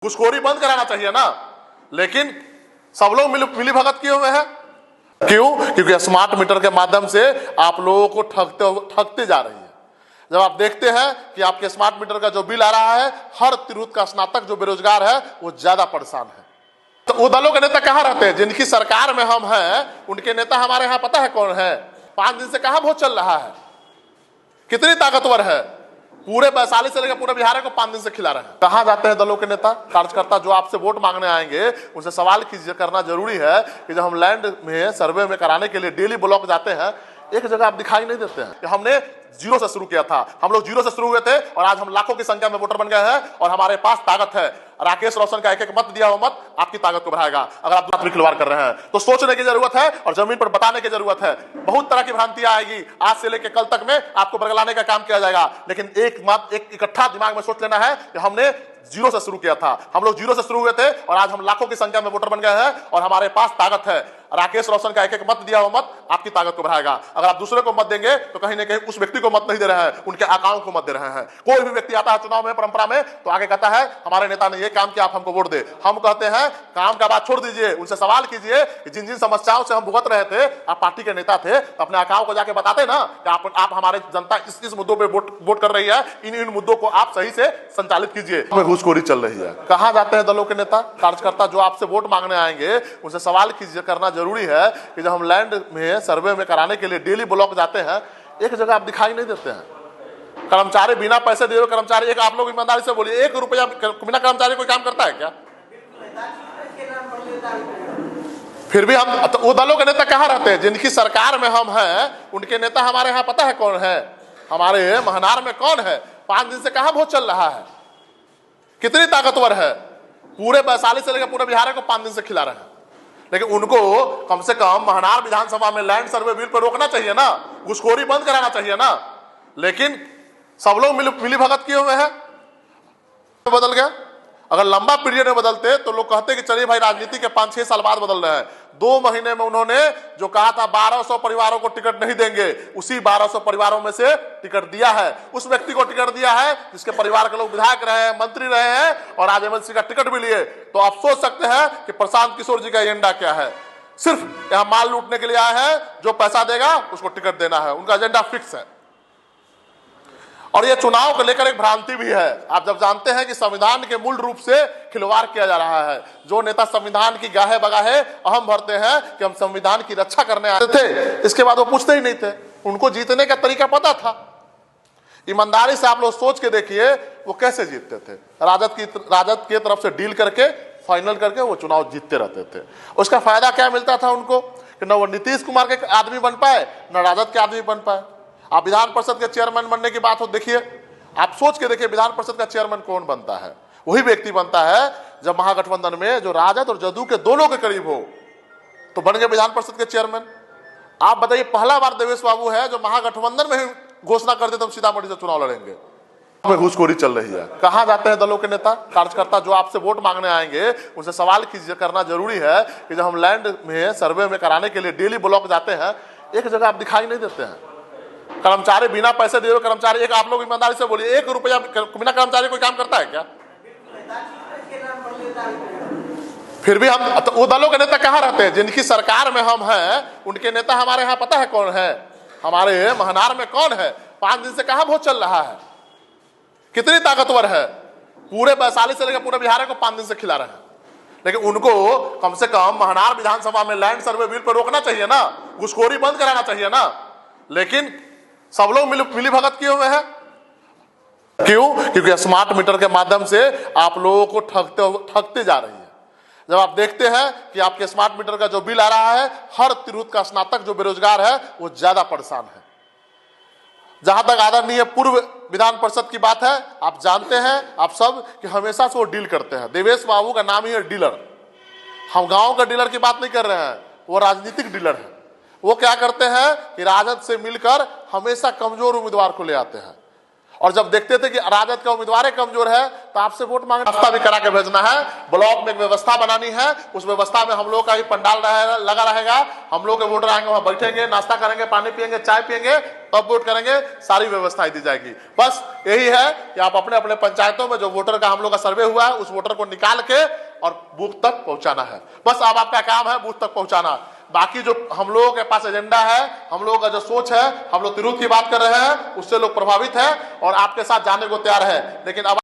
घुसखोरी बंद कराना चाहिए ना, लेकिन सब लोग मिली भगत किए हुए हैं। क्यों? क्योंकि स्मार्ट मीटर के माध्यम से आप लोगों को ठगते जा रही है। जब आप देखते हैं कि आपके स्मार्ट मीटर का जो बिल आ रहा है, हर तिरहुत का स्नातक जो बेरोजगार है वो ज्यादा परेशान है। तो वो दलों के नेता कहाँ रहते हैं? जिनकी सरकार में हम हैं, उनके नेता हमारे यहाँ पता है कौन है? 5 दिन से कहाँ वोट चल रहा है? कितनी ताकतवर है? पूरे वैशाली से लेकर पूरे बिहार को 5 दिन से खिला रहे हैं। कहाँ जाते हैं दलों के नेता कार्यकर्ता जो आपसे वोट मांगने आएंगे? उनसे सवाल करना जरूरी है कि जब हम लैंड में सर्वे में कराने के लिए डेली ब्लॉक जाते हैं, एक जगह आप दिखाई नहीं देते हैं। हमने जीरो से शुरू किया था, हम लोग जीरो से शुरू हुए थे और आज हम लाखों की संख्या में वोटर बन गए हैं और हमारे पास ताकत है। राकेश रोशन का एक मत दिया हुआ मत आपकी ताकत को बढ़ाएगा। अगर आप दूसरी खिलवाड़ कर रहे हैं तो सोचने की जरूरत है और जमीन पर बताने की जरूरत है। बहुत तरह की भ्रांतियां आएगी, आज से लेकर कल तक में आपको बरगलाने का काम किया जाएगा, लेकिन एक इकट्ठा दिमाग में सोच लेना है कि हमने जीरो से शुरू किया था, हम लोग जीरो से शुरू हुए थे और आज हम लाखों की संख्या में वोटर बन गए हैं और हमारे पास ताकत है। राकेश रोशन का एक मत दिया हुआ मत आपकी ताकत को बढ़ाएगा। अगर आप दूसरे को मत देंगे तो कहीं ना कहीं उस व्यक्ति को मत नहीं दे रहे हैं, उनके आकाओं को मत दे रहे हैं। कोई भी व्यक्ति आता है चुनाव में परंपरा में तो आगे कहता है हमारे नेता ने ये काम किया, आप हमको वोट दे। हम कहते हैं काम का बात छोड़ दीजिए, उनसे सवाल कीजिए कि जिन जिन समस्याओं से हम भुगत रहे थे, आप पार्टी के नेता थे, तो अपने आकाओं को जाके बताते ना कि आप हमारे जनता इस मुद्दों पे वोट कर रही है, इन मुद्दों को आप सही से संचालित कीजिए। घूसखोरी चल रही है। कहाँ जाते हैं दलों के नेता कार्यकर्ता जो आपसे वोट मांगने आएंगे? उनसे सवाल करना जरूरी है कि जब हम लैंड में सर्वे में कराने के लिए डेली ब्लॉक जाते हैं, एक जगह आप दिखाई नहीं देते हैं। कर्मचारी बिना पैसे दिए हुए कर्मचारी, एक आप लोग ईमानदारी से बोलिए, 1 रुपया बिना कर्मचारी कोई काम करता है क्या? फिर भी हम तो वो दलों के नेता कहाँ रहते हैं? जिनकी सरकार में हम हैं, उनके नेता हमारे यहाँ पता है कौन है? हमारे महनार में कौन है? 5 दिन से कहाँ वोट चल रहा है? कितनी ताकतवर है? पूरे वैशाली से लेकर पूरे बिहार को 5 दिन से खिला रहे हैं, लेकिन उनको कम से कम महनार विधानसभा में लैंड सर्वे बिल पर रोकना चाहिए ना, घुसखोरी बंद कराना चाहिए ना, लेकिन सब लोग मिली भगत किए हुए हैं। बदल गया। अगर लंबा पीरियड में बदलते तो लोग कहते कि चलिए भाई राजनीति के 5-6 साल बाद बदल रहे हैं। 2 महीने में उन्होंने जो कहा था 1200 परिवारों को टिकट नहीं देंगे, उसी 1200 परिवारों में से टिकट दिया है। उस व्यक्ति को टिकट दिया है जिसके परिवार के लोग विधायक रहे हैं, मंत्री रहे हैं और आज एमएलसी का टिकट भी लिए। तो आप सोच सकते हैं कि प्रशांत किशोर जी का एजेंडा क्या है? सिर्फ यहां माल लूटने के लिए आए हैं, जो पैसा देगा उसको टिकट देना है, उनका एजेंडा फिक्स है। और ये चुनाव को लेकर एक भ्रांति भी है। आप जब जानते हैं कि संविधान के मूल रूप से खिलवाड़ किया जा रहा है, जो नेता संविधान की गाहे बगाहे अहम भरते हैं कि हम संविधान की रक्षा करने आते थे, इसके बाद वो पूछते ही नहीं थे। उनको जीतने का तरीका पता था। ईमानदारी से आप लोग सोच के देखिए वो कैसे जीतते थे। राजद की तरफ से डील करके फाइनल करके वो चुनाव जीतते रहते थे। उसका फायदा क्या मिलता था उनको कि न वो नीतीश कुमार के आदमी बन पाए, न राजद के आदमी बन पाए। आप विधान परिषद के चेयरमैन बनने की बात हो, देखिए आप सोच के देखिए विधान परिषद का चेयरमैन कौन बनता है? वही व्यक्ति बनता है जब महागठबंधन में जो राजद और जदयू के दोनों के करीब हो, तो बन गए विधान परिषद के चेयरमैन। आप बताइए, पहला बार देवेश बाबू है जो महागठबंधन में ही घोषणा कर देते हम सीतामढ़ी से चुनाव लड़ेंगे। घूसखोरी चल रही है। कहाँ जाते हैं दलों के नेता कार्यकर्ता जो आपसे वोट मांगने आएंगे? उनसे सवाल करना जरूरी है कि जब हम लैंड में सर्वे में कराने के लिए डेली ब्लॉक जाते हैं, एक जगह आप दिखाई नहीं देते हैं। कर्मचारी बिना पैसे दिए हुए कर्मचारी, एक आप लोग ईमानदारी से बोलिए, 1 रुपया बिना कर्मचारी कोई काम करता है क्या? फिर भी हम तो वो दलों के नेता कहाँ रहते हैं? जिनकी सरकार में हम हैं, उनके नेता हमारे यहाँ पता है कौन है? हमारे महनार में कौन है? 5 दिन से कहाँ वोट चल रहा है? कितनी ताकतवर है? पूरे वैशाली से लेकर पूरे बिहार को 5 दिन से खिला रहे हैं, लेकिन उनको कम से कम महनार विधानसभा में लैंड सर्वे बिल पर रोकना चाहिए ना, घुसखोरी बंद कराना चाहिए ना, लेकिन सब लोग मिली भगत किए हुए हैं। क्यों? क्योंकि स्मार्ट मीटर के माध्यम से आप लोगों को ठगते जा रही है। जब आप देखते हैं कि आपके स्मार्ट मीटर का जो बिल आ रहा है, हर तिरहुत का स्नातक जो बेरोजगार है वो ज्यादा परेशान है। जहां तक आदरणीय पूर्व विधान परिषद की बात है, आप जानते हैं आप सब कि हमेशा से वो डील करते हैं। देवेश बाबू का नाम ही है डीलर। हम गांव का डीलर की बात नहीं कर रहे हैं, वो राजनीतिक डीलर है। वो क्या करते हैं कि राजद से मिलकर हमेशा कमजोर उम्मीदवार को ले आते हैं और जब देखते थे कि राजद का उम्मीदवार कमजोर है तो आपसे वोट मांगे, रास्ता भी करा के भेजना है, ब्लॉक में एक व्यवस्था बनानी है, उस व्यवस्था में हम लोग का भी पंडाल लगा रहेगा, हम लोग के वोटर आएंगे, वहां बैठेंगे, नाश्ता करेंगे, पानी पियेंगे, चाय पियेंगे, तब वोट करेंगे, सारी व्यवस्थाएं दी जाएगी। बस यही है कि आप अपने अपने पंचायतों में जो वोटर का हम लोग का सर्वे हुआ है उस वोटर को निकाल के और बूथ तक पहुंचाना है। बस अब आपका काम है बूथ तक पहुंचाना। बाकी जो हम लोगों के पास एजेंडा है, हम लोगों का जो सोच है, हम लोग तिरुत की बात कर रहे हैं, उससे लोग प्रभावित है और आपके साथ जाने को तैयार है। लेकिन अब